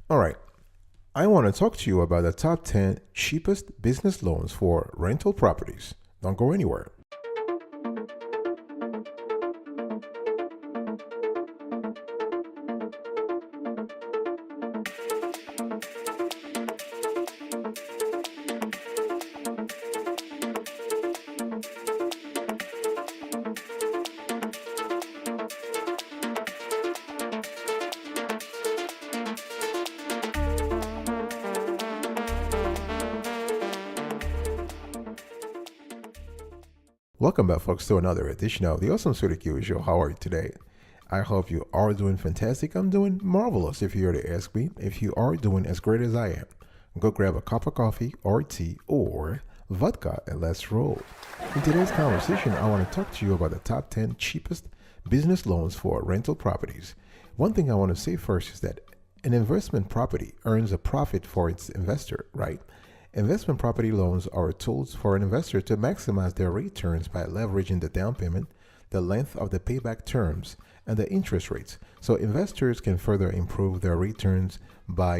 All right, I want to talk to you about the top 10 cheapest business loans for rental properties. Don't go anywhere. Welcome back, folks, to another edition of the Awesome Sweetie Q Show. How are you today? I hope you are doing fantastic. I'm doing marvelous if you were to ask me. If you are doing as great as I am, go grab a cup of coffee or tea or vodka and let's roll. In today's conversation, I want to talk to you about the top 10 cheapest business loans for rental properties. One thing I want to say first is that an investment property earns a profit for its investor, right? Investment property loans are tools for an investor to maximize their returns by leveraging the down payment, the length of the payback terms, and the interest rates. So investors can further improve their returns by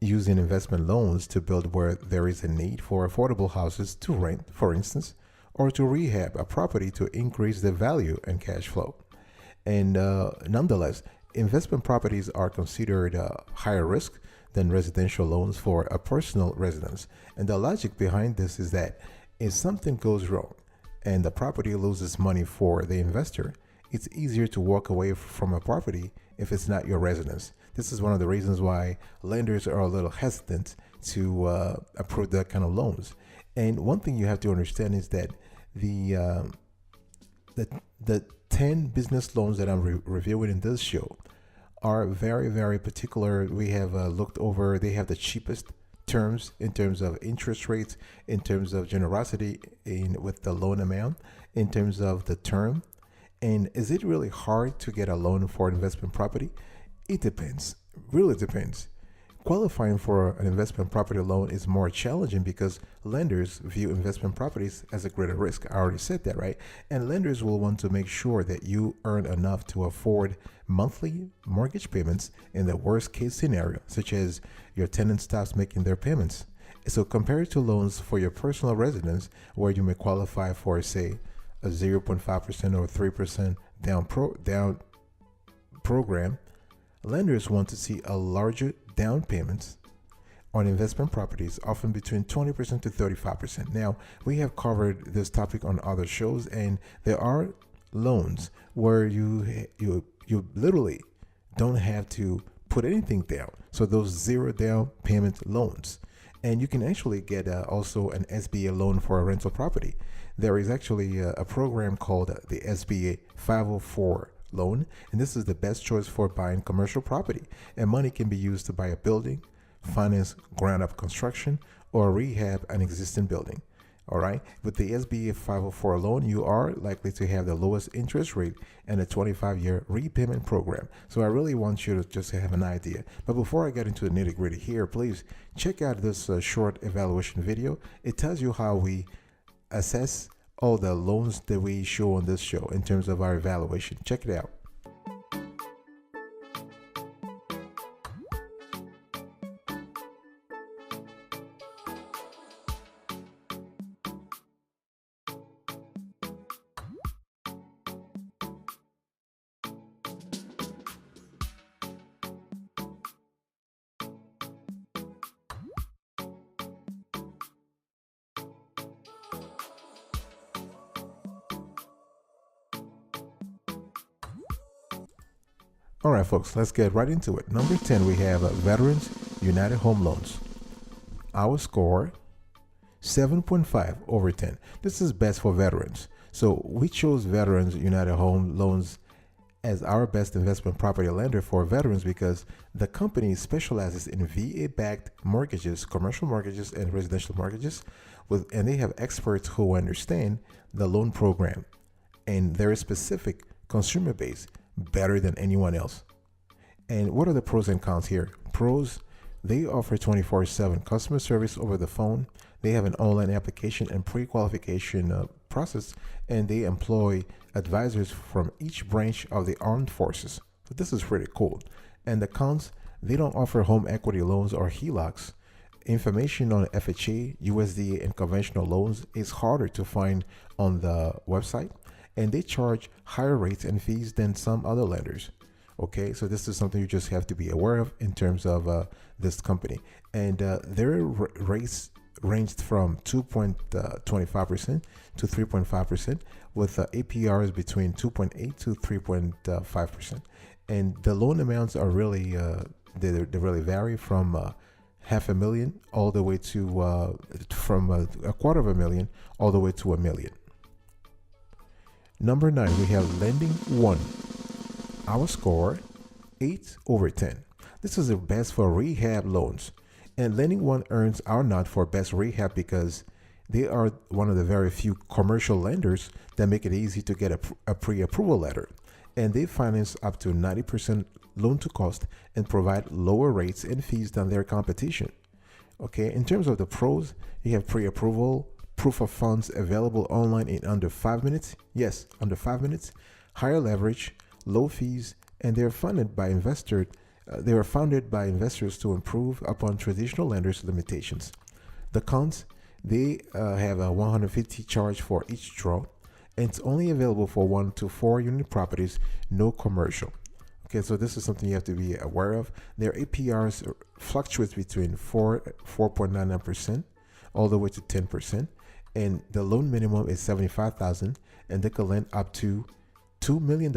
using investment loans to build where there is a need for affordable houses to rent, for instance, or to rehab a property to increase the value and cash flow. And nonetheless, investment properties are considered higher risk than residential loans for a personal residence. And the logic behind this is that if something goes wrong and the property loses money for the investor, it's easier to walk away from a property if it's not your residence. This is one of the reasons why lenders are a little hesitant to approve that kind of loans. And one thing you have to understand is that the the 10 business loans that I'm reviewing in this show are very, very particular. We have looked over, they have the cheapest terms in terms of interest rates, in terms of generosity with the loan amount, in terms of the term. And is it really hard to get a loan for investment property? It depends, really depends. Qualifying for an investment property loan is more challenging because lenders view investment properties as a greater risk. I already said that, right? And lenders will want to make sure that you earn enough to afford monthly mortgage payments in the worst case scenario, such as your tenant stops making their payments. So compared to loans for your personal residence, where you may qualify for, say, a 0.5% or 3% down program, lenders want to see a larger down payments on investment properties, often between 20% to 35%. Now, we have covered this topic on other shows, and there are loans where you literally don't have to put anything down. So those zero down payment loans, and you can actually get also an SBA loan for a rental property. There is actually a program called the SBA 504 loan, and this is the best choice for buying commercial property, and money can be used to buy a building, finance ground up construction, or rehab an existing building. All right, with the SBA 504 loan, you are likely to have the lowest interest rate and a 25-year repayment program. So I really want you to just have an idea. But before I get into the nitty-gritty here, please check out this short evaluation video. It tells you how we assess all the loans that we show on this show in terms of our evaluation. Check it out. All right, folks, let's get right into it. Number 10, we have Veterans United Home Loans. Our score, 7.5 over 10. This is best for veterans. So we chose Veterans United Home Loans as our best investment property lender for veterans because the company specializes in VA-backed mortgages, commercial mortgages, and residential mortgages, and they have experts who understand the loan program and their specific consumer base better than anyone else. And what are the pros and cons here? Pros, they offer 24/7 customer service over the phone. They have an online application and pre-qualification process, and they employ advisors from each branch of the armed forces. So this is pretty cool. And the cons, They don't offer home equity loans or HELOCs. Information on FHA, USDA, and conventional loans is harder to find on the website, and they charge higher rates and fees than some other lenders. Okay, so this is something you just have to be aware of in terms of this company. And their rates ranged from 2.25% to 3.5%, with APRs between 2.8 to 3.5%. And the loan amounts are really they really vary from half a million all the way to from a quarter of a million all the way to $1 million. Number 9, we have Lending One. Our score 8/10. This is the best for rehab loans, and Lending One earns our nod for best rehab because they are one of the very few commercial lenders that make it easy to get a pre-approval letter, and they finance up to 90% loan to cost and provide lower rates and fees than their competition. Okay, in terms of the pros, you have pre-approval, proof of funds available online in under 5 minutes. Yes, under 5 minutes. Higher leverage, low fees, and they are funded by investors. They are founded by investors to improve upon traditional lenders' limitations. The cons, they have a 150 charge for each draw, and it's only available for 1 to 4 unit properties, no commercial. Okay, so this is something you have to be aware of. Their APRs fluctuates between 4.99% all the way to 10%, and the loan minimum is $75,000, and they can lend up to $2 million.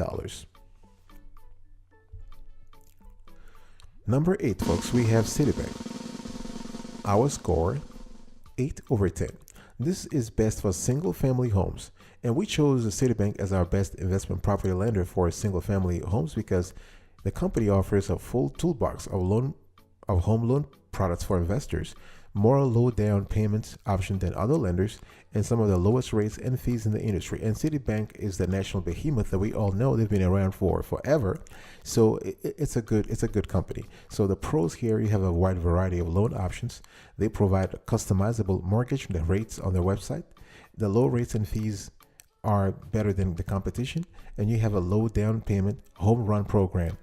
Number 8, folks, we have Citibank. Our score 8/10. This is best for single-family homes, and we chose Citibank as our best investment property lender for single-family homes because the company offers a full toolbox of home loan products for investors, more low down payments option than other lenders, and some of the lowest rates and fees in the industry. And Citibank is the national behemoth that we all know. They've been around for forever, so it's a good company. So the pros here, you have a wide variety of loan options. They provide customizable mortgage rates on their website. The low rates and fees are better than the competition, and you have a low down payment home run program.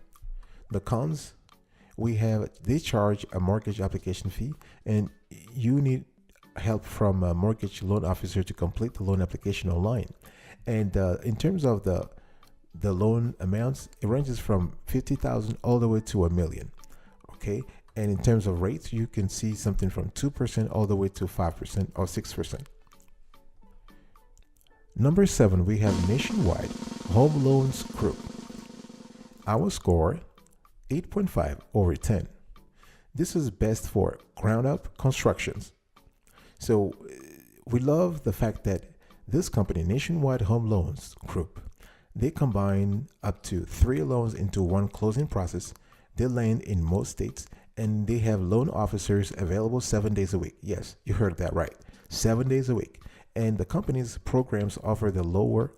The cons, they charge a mortgage application fee, and you need help from a mortgage loan officer to complete the loan application online. And in terms of the loan amounts, it ranges from $50,000 all the way to $1 million. Okay, and in terms of rates, you can see something from 2% all the way to 5% or 6%. Number 7, we have Nationwide Home Loans Group. Our score 8.5/10. This is best for ground up constructions. So we love the fact that this company, Nationwide Home Loans Group, they combine up to 3 loans into one closing process. They lend in most states, and they have loan officers available 7 days a week. Yes, you heard that right. 7 days a week. And the company's programs offer the lowest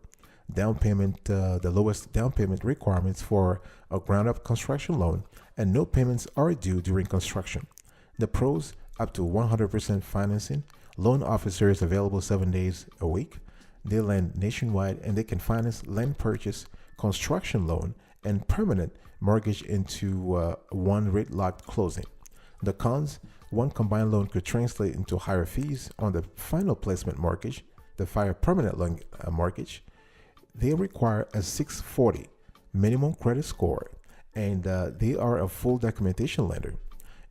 down payment requirements for a ground-up construction loan, and no payments are due during construction. The pros, up to 100% financing, loan officers available 7 days a week. They lend nationwide, and they can finance land purchase, construction loan, and permanent mortgage into one rate-locked closing. The cons, one combined loan could translate into higher fees on the final placement mortgage, the permanent loan mortgage. They require a 640 minimum credit score, and they are a full documentation lender.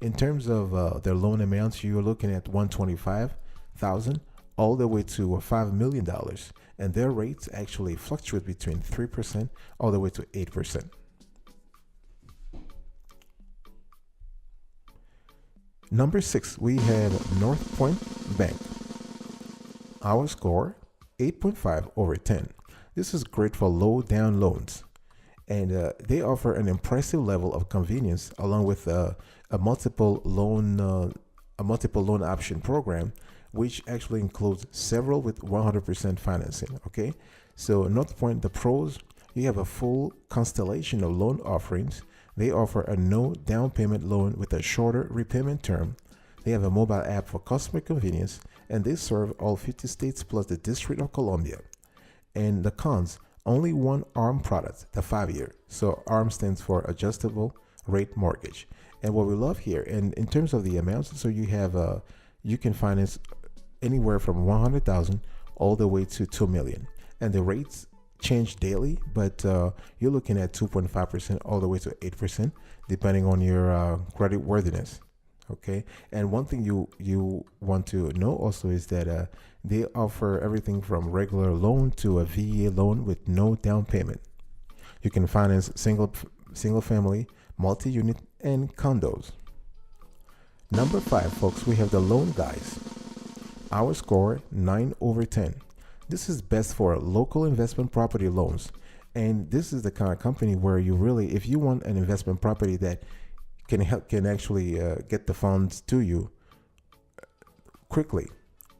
In terms of their loan amounts, you're looking at $125,000 all the way to $5 million, and their rates actually fluctuate between 3% all the way to 8%. Number 6, we have North Point Bank. Our score 8.5/10. This is great for low down loans, and they offer an impressive level of convenience along with a multiple loan option program, which actually includes several with 100% financing. Okay, so North Point, the pros, you have a full constellation of loan offerings. They offer a no down payment loan with a shorter repayment term. They have a mobile app for customer convenience, and they serve all 50 states plus the District of Columbia. And the cons, only one ARM product, the 5-year. So ARM stands for Adjustable Rate Mortgage. And what we love here, and in terms of the amounts, so you have you can finance anywhere from 100,000 all the way to 2 million, and the rates change daily, but you're looking at 2.5% all the way to 8%, depending on your credit worthiness. Okay, and one thing you want to know also is that they offer everything from regular loan to a VA loan with no down payment. You can finance single family, multi-unit, and condos. Number 5, folks, we have the loan guys. Our score 9/10. This is best for local investment property loans, and this is the kind of company where you really, if you want an investment property that can actually get the funds to you quickly,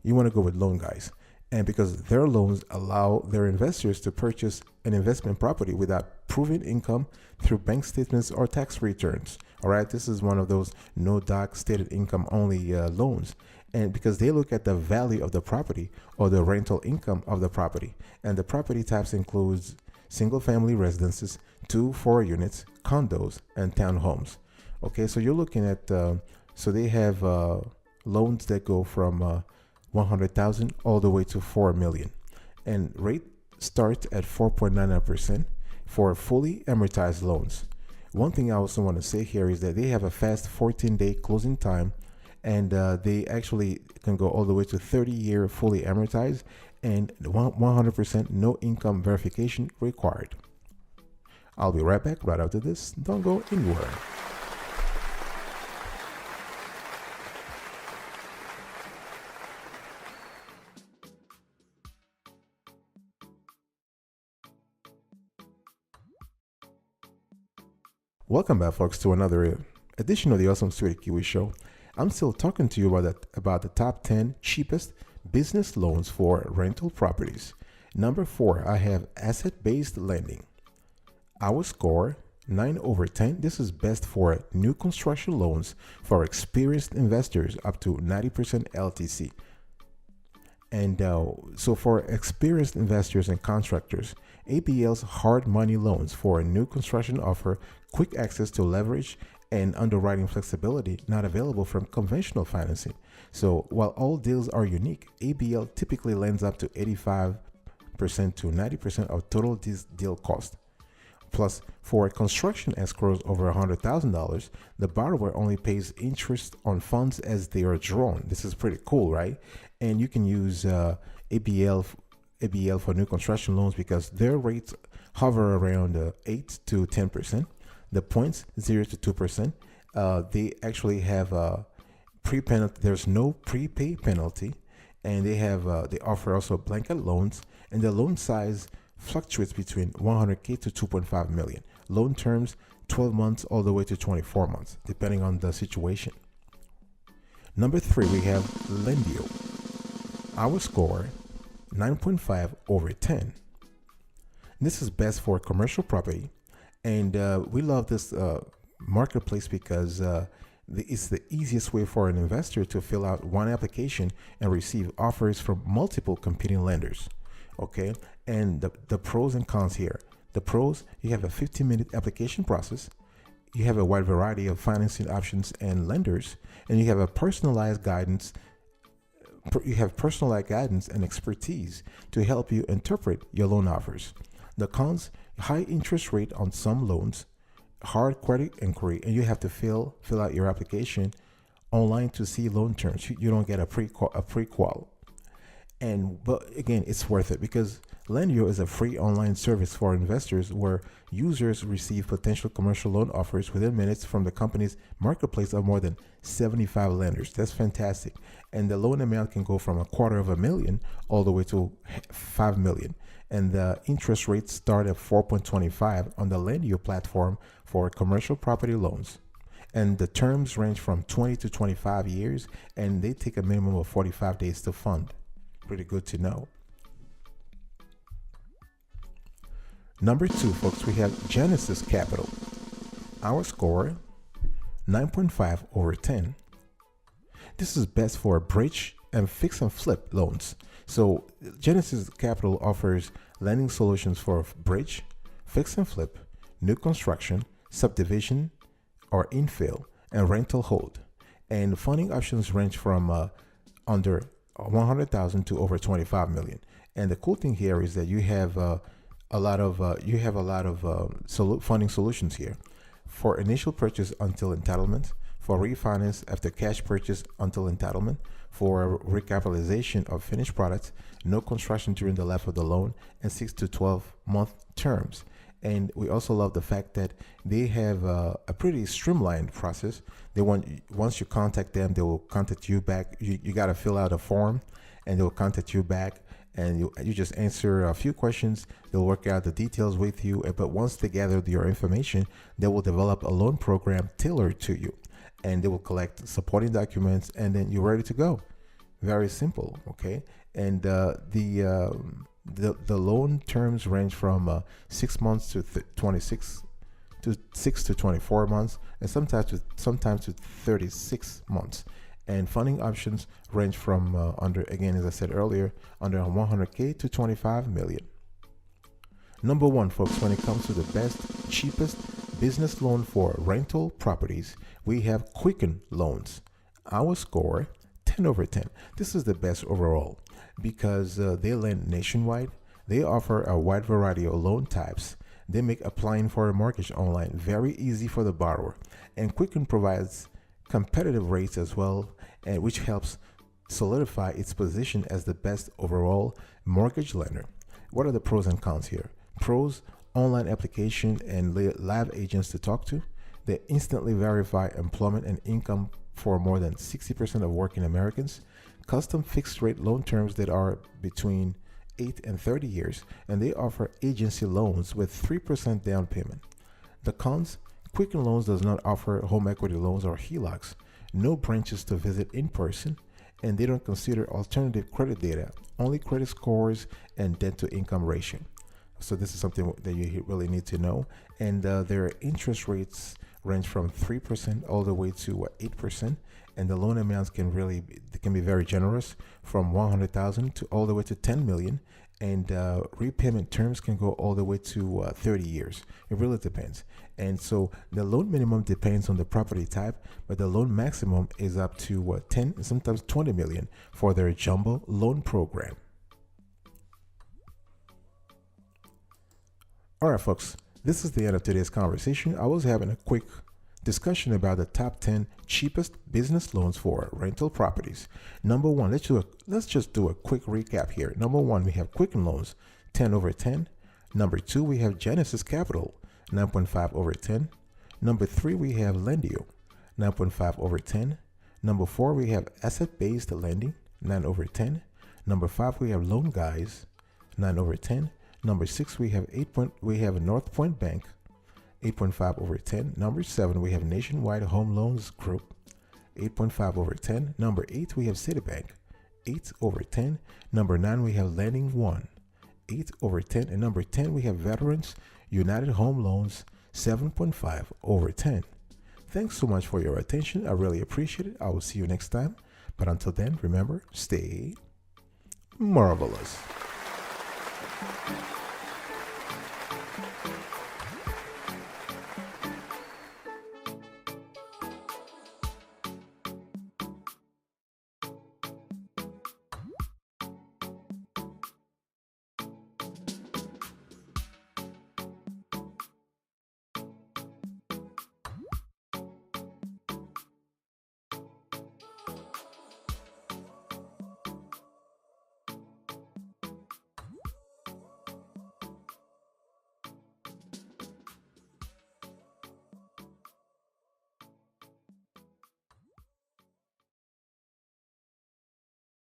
you want to go with loan guys. And because their loans allow their investors to purchase an investment property without proving income through bank statements or tax returns. All right, this is one of those no doc stated income only loans. And because they look at the value of the property or the rental income of the property, and the property types includes single family residences, 2-4 units, condos, and townhomes. Okay, so you're looking at so they have loans that go from 100,000 all the way to 4 million, and rate starts at 4.99% for fully amortized loans. One thing I also want to say here is that they have a fast 14-day closing time, and they actually can go all the way to 30-year fully amortized, and 100% no income verification required. I'll be right back right after this. Don't go anywhere. Welcome back, folks, to another edition of the Awesome Sweet Kiwi Show. I'm still talking to you about the top 10 cheapest business loans for rental properties. Number 4, I have asset-based lending. Our score 9/10. This is best for new construction loans for experienced investors up to 90% LTC. And so for experienced investors and contractors, ABL's hard money loans for a new construction offer quick access to leverage and underwriting flexibility not available from conventional financing. So while all deals are unique, ABL typically lends up to 85% to 90% of total deal cost. Plus, for construction escrows over $100,000, the borrower only pays interest on funds as they are drawn. This is pretty cool, right? And you can use ABL for new construction loans because their rates hover around 8 to 10%. The points 0 to 2%. They actually have a pre-penalty. There's no prepay penalty, and they offer also blanket loans, and the loan size fluctuates between 100K to 2.5 million. Loan terms 12 months all the way to 24 months, depending on the situation. Number 3, we have Lendio. Our score 9.5/10. This is best for commercial property, and we love this marketplace because it's the easiest way for an investor to fill out one application and receive offers from multiple competing lenders. Okay, and the pros and cons here. The pros, you have a 15-minute application process, you have a wide variety of financing options and lenders, and you have personalized guidance and expertise to help you interpret your loan offers. The cons, high interest rate on some loans, hard credit inquiry, and you have to fill out your application online to see loan terms. You don't get a pre-qual. But again, it's worth it because Lendio is a free online service for investors where users receive potential commercial loan offers within minutes from the company's marketplace of more than 75 lenders. That's fantastic. And the loan amount can go from $250,000 all the way to $5 million. And the interest rates start at 4.25 on the Lendio platform for commercial property loans. And the terms range from 20 to 25 years, and they take a minimum of 45 days to fund. Pretty good to know. Number 2, folks, we have Genesis Capital. Our score 9.5/10. This is best for bridge and fix and flip loans. So Genesis Capital offers lending solutions for bridge, fix and flip, new construction, subdivision, or infill, and rental hold. And funding options range from under 100,000 to over 25 million. And the cool thing here is that you have a lot of funding solutions here for initial purchase until entitlement, for refinance after cash purchase until entitlement, for recapitalization of finished products, no construction during the life of the loan, and 6 to 12-month terms. And we also love the fact that they have a pretty streamlined process. They want, once you contact them, they will contact you back. You got to fill out a form, and they will contact you back, and you just answer a few questions. They'll work out the details with you. But once they gather your information, they will develop a loan program tailored to you, and they will collect supporting documents, and then you're ready to go. Very simple, okay? And the loan terms range from 6 months to 26 to 6 to 24 months, and sometimes to 36 months. And funding options range from under, again, as I said earlier, under 100K to 25 million. Number one, folks, when it comes to the best, cheapest business loan for rental properties, we have Quicken Loans. Our score, 10 over 10. This is the best overall because they lend nationwide. They offer a wide variety of loan types. They make applying for a mortgage online very easy for the borrower. And Quicken provides competitive rates as well, and which helps solidify its position as the best overall mortgage lender. What are the pros and cons here? Pros: online application and live agents to talk to. They instantly verify employment and income for more than 60% of working Americans. Custom fixed rate loan terms that are between 8 and 30 years, and they offer agency loans with 3% down payment. The cons: Quicken Loans does not offer home equity loans or HELOCs, no branches to visit in person, and they don't consider alternative credit data, only credit scores and debt to income ratio. So this is something that you really need to know. And their interest rates range from 3% all the way to 8%, and the loan amounts can be very generous, from 100,000 to all the way to 10 million, and repayment terms can go all the way to 30 years. It really depends. And so the loan minimum depends on the property type, but the loan maximum is up to 10, sometimes 20 million for their jumbo loan program. All right, folks, this is the end of today's conversation. I was having a quick discussion about the top 10 cheapest business loans for rental properties. Number one, let's just do a quick recap here. Number one, we have Quicken Loans, 10 over 10. Number two, we have Genesis Capital, 9.5 over 10. Number three, we have Lendio, 9.5 over 10. Number four, we have Asset-Based Lending, 9 over 10. Number five, we have Loan Guys, 9 over 10. Number six, we have North Point Bank, 8.5 over 10. Number seven, we have Nationwide Home Loans Group, 8.5 over 10. Number eight, we have Citibank, 8 over 10. Number nine, we have Lending One, 8 over 10. And number 10, we have Veterans United Home Loans, 7.5 over 10. Thanks so much for your attention. I really appreciate it. I will see you next time. But until then, remember, stay marvelous.